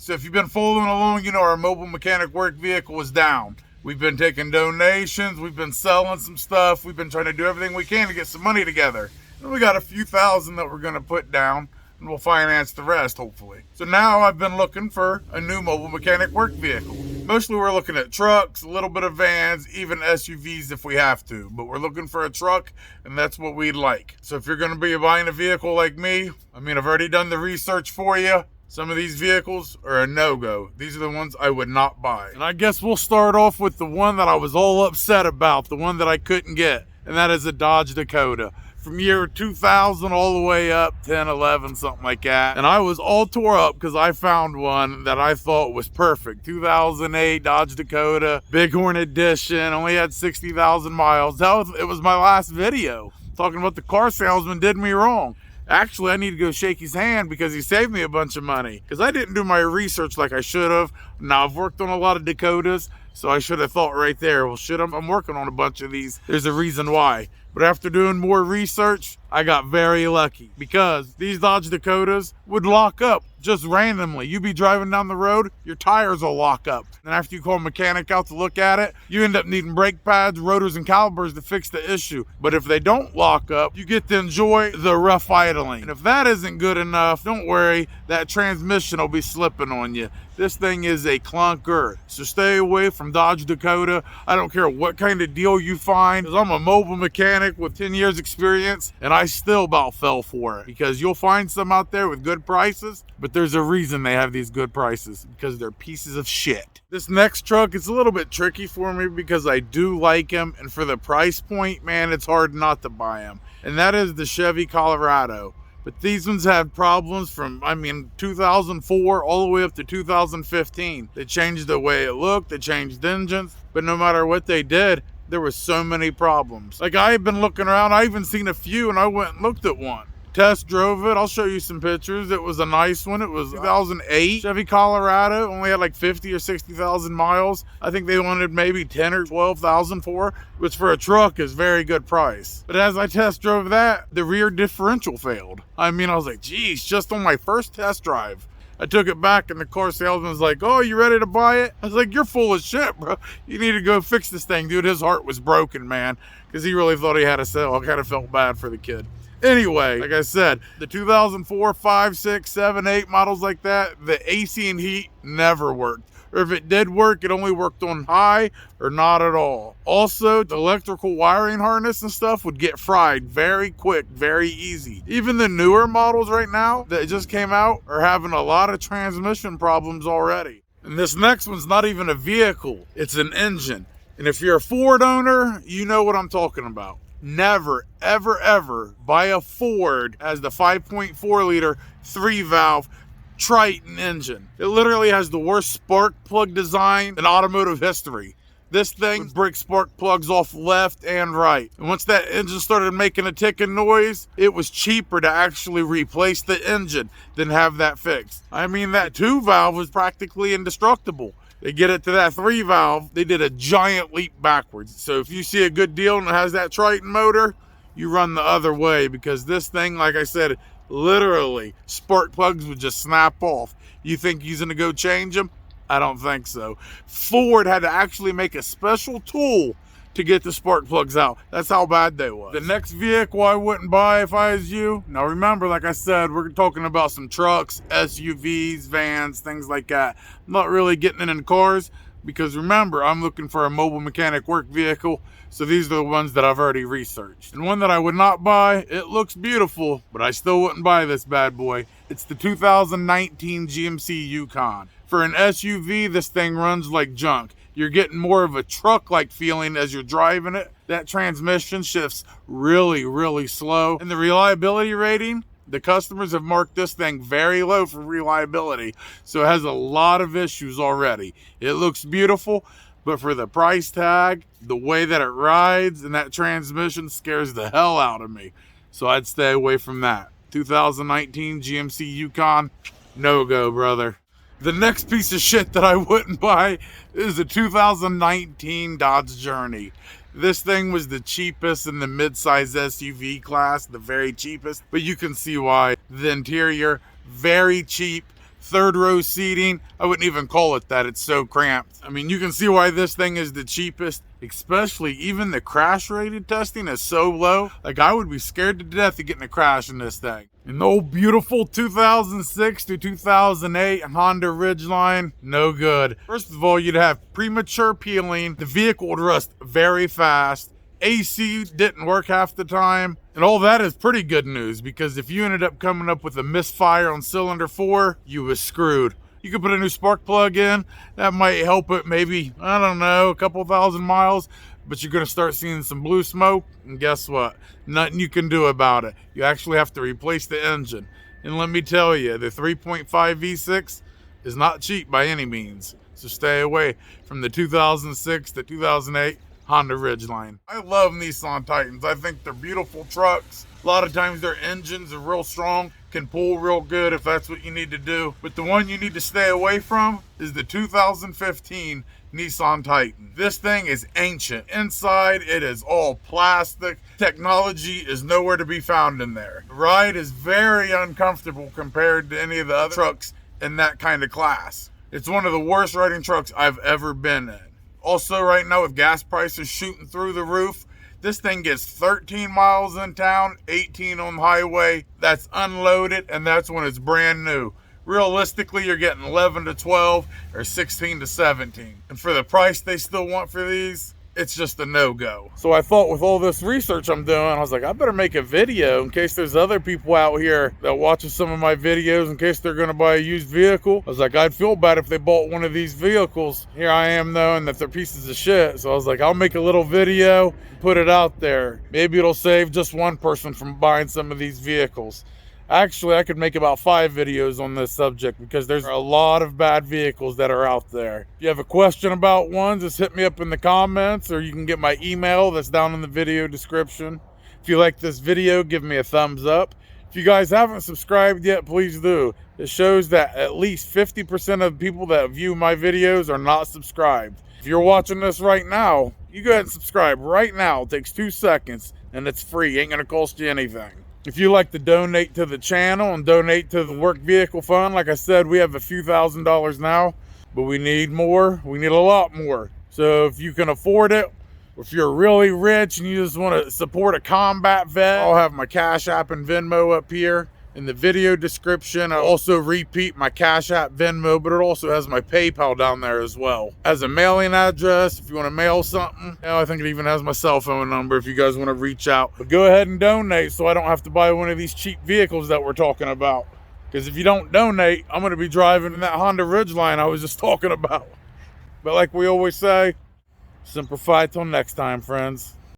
So if you've been following along, you know our mobile mechanic work vehicle is down. We've been taking donations, we've been selling some stuff, we've been trying to do everything we can to get some money together. And we got a few thousand that we're gonna put down, and we'll finance the rest, hopefully. So now I've been looking for a new mobile mechanic work vehicle. Mostly we're looking at trucks, a little bit of vans, even SUVs if we have to. But we're looking for a truck, and that's what we'd like. So if you're gonna be buying a vehicle like me, I've already done the research for you. Some of these vehicles are a no-go. These are the ones I would not buy. And I guess we'll start off with the one that I was all upset about, the one that I couldn't get, and that is a Dodge Dakota. From year 2000 all the way up, 10, 11, something like that. And I was all tore up because I found one that I thought was perfect. 2008 Dodge Dakota, Bighorn Edition, only had 60,000 miles. It was my last video, talking about the car salesman did me wrong. Actually, I need to go shake his hand because he saved me a bunch of money. Because I didn't do my research like I should have. Now, I've worked on a lot of Dakotas, so I should have thought right there, well, shit, I'm working on a bunch of these. There's a reason why. But after doing more research, I got very lucky because these Dodge Dakotas would lock up just randomly. You'd be driving down the road, your tires will lock up. And after you call a mechanic out to look at it, you end up needing brake pads, rotors, and calipers to fix the issue. But if they don't lock up, you get to enjoy the rough idling. And if that isn't good enough, don't worry, that transmission will be slipping on you. This thing is a clunker. So stay away from Dodge Dakota. I don't care what kind of deal you find, because I'm a mobile mechanic with 10 years experience, and I still about fell for it. Because you'll find some out there with good prices, but there's a reason they have these good prices, because they're pieces of shit. This next truck is a little bit tricky for me because I do like him, and for the price point, man, it's hard not to buy him. And that is the Chevy Colardo. But these ones had problems from, 2004 all the way up to 2015. They changed the way it looked, they changed engines, but no matter what they did, there were so many problems. Like, I've been looking around, I even seen a few, and I went and looked at one. Test drove it, I'll show you some pictures. It was a nice one. It was 2008 Chevy Colardo, only had like 50 or 60,000 miles. I think they wanted maybe 10 or 12,000 for, which for a truck is very good price. But as I test drove that, the rear differential failed. I was like, geez, just on my first test drive. I took it back and the car salesman was like, oh, you ready to buy it? I was like, you're full of shit, bro. You need to go fix this thing. Dude, his heart was broken, man, because he really thought he had a sale. I kind of felt bad for the kid. Anyway, like I said, the 2004, 5, 6, 7, 8 models like that, the AC and heat never worked. Or if it did work, it only worked on high or not at all. Also, the electrical wiring harness and stuff would get fried very quick, very easy. Even the newer models right now that just came out are having a lot of transmission problems already. And this next one's not even a vehicle, it's an engine. And if you're a Ford owner, you know what I'm talking about. Never, ever, ever buy a Ford as the 5.4 liter 3-valve Triton engine. It literally has the worst spark plug design in automotive history. This thing would break spark plugs off left and right. And once that engine started making a ticking noise, it was cheaper to actually replace the engine than have that fixed. That 2-valve was practically indestructible. They get it to that 3-valve, they did a giant leap backwards. So if you see a good deal and it has that Triton motor, you run the other way, because this thing, like I said, literally spark plugs would just snap off. You think he's gonna go change them? I don't think so. Ford had to actually make a special tool to get the spark plugs out. That's how bad they was. The next vehicle I wouldn't buy if I was you. Now remember, like I said, we're talking about some trucks, SUVs, vans, things like that. I'm not really getting in cars because remember, I'm looking for a mobile mechanic work vehicle. So these are the ones that I've already researched. And one that I would not buy, it looks beautiful, but I still wouldn't buy this bad boy. It's the 2019 GMC Yukon. For an SUV, this thing runs like junk. You're getting more of a truck-like feeling as you're driving it. That transmission shifts really, really slow. And the reliability rating, the customers have marked this thing very low for reliability. So it has a lot of issues already. It looks beautiful, but for the price tag, the way that it rides, and that transmission scares the hell out of me. So I'd stay away from that. 2019 GMC Yukon, no go, brother. The next piece of shit that I wouldn't buy is a 2019 Dodge Journey. This thing was the cheapest in the mid-size SUV class, the very cheapest, but you can see why. The interior, very cheap, third row seating. I wouldn't even call it that. It's so cramped. I mean, you can see why this thing is the cheapest, especially even the crash rated testing is so low. Like, I would be scared to death of getting a crash in this thing. An old beautiful 2006 to 2008 Honda Ridgeline, no good. First of all, you'd have premature peeling. The vehicle would rust very fast. AC didn't work half the time. And all that is pretty good news, because if you ended up coming up with a misfire on cylinder 4, you was screwed. You could put a new spark plug in. That might help it maybe, I don't know, a couple thousand miles. But you're going to start seeing some blue smoke. And guess what? Nothing you can do about it. You actually have to replace the engine. And let me tell you, the 3.5 V6 is not cheap by any means. So stay away from the 2006 to 2008 Honda Ridgeline. I love Nissan Titans. I think they're beautiful trucks. A lot of times their engines are real strong, can pull real good if that's what you need to do. But the one you need to stay away from is the 2015 Nissan Titan. This thing is ancient. Inside, it is all plastic. Technology is nowhere to be found in there. The ride is very uncomfortable compared to any of the other trucks in that kind of class. It's one of the worst riding trucks I've ever been in. Also, right now with gas prices shooting through the roof, this thing gets 13 miles in town, 18 on the highway. That's unloaded, and that's when it's brand new. Realistically, you're getting 11 to 12 or 16 to 17. And for the price they still want for these, it's just a no-go. So I thought, with all this research I'm doing, I was like, I better make a video in case there's other people out here that watches some of my videos in case they're gonna buy a used vehicle. I was like, I'd feel bad if they bought one of these vehicles. Here I am knowing that they're pieces of shit. So I was like, I'll make a little video, put it out there. Maybe it'll save just one person from buying some of these vehicles. Actually, I could make about 5 videos on this subject, because there's a lot of bad vehicles that are out there. If you have a question about one, just hit me up in the comments, or you can get my email that's down in the video description. If you like this video, give me a thumbs up. If you guys haven't subscribed yet, please do. It shows that at least 50% of the people that view my videos are not subscribed. If you're watching this right now, you go ahead and subscribe right now. It takes 2 seconds, and it's free. Ain't gonna cost you anything. If you like to donate to the channel and donate to the work vehicle fund, like I said, we have a few $1,000s now, but we need more. We need a lot more. So if you can afford it, or if you're really rich and you just want to support a combat vet, I'll have my Cash App and Venmo up here in the video description. I also repeat my Cash App, Venmo, but it also has my PayPal down there as well. As a mailing address, if you want to mail something, I think it even has my cell phone number if you guys want to reach out. But go ahead and donate so I don't have to buy one of these cheap vehicles that we're talking about. Because if you don't donate, I'm going to be driving in that Honda Ridgeline I was just talking about. But like we always say, Semper Fi till next time, friends.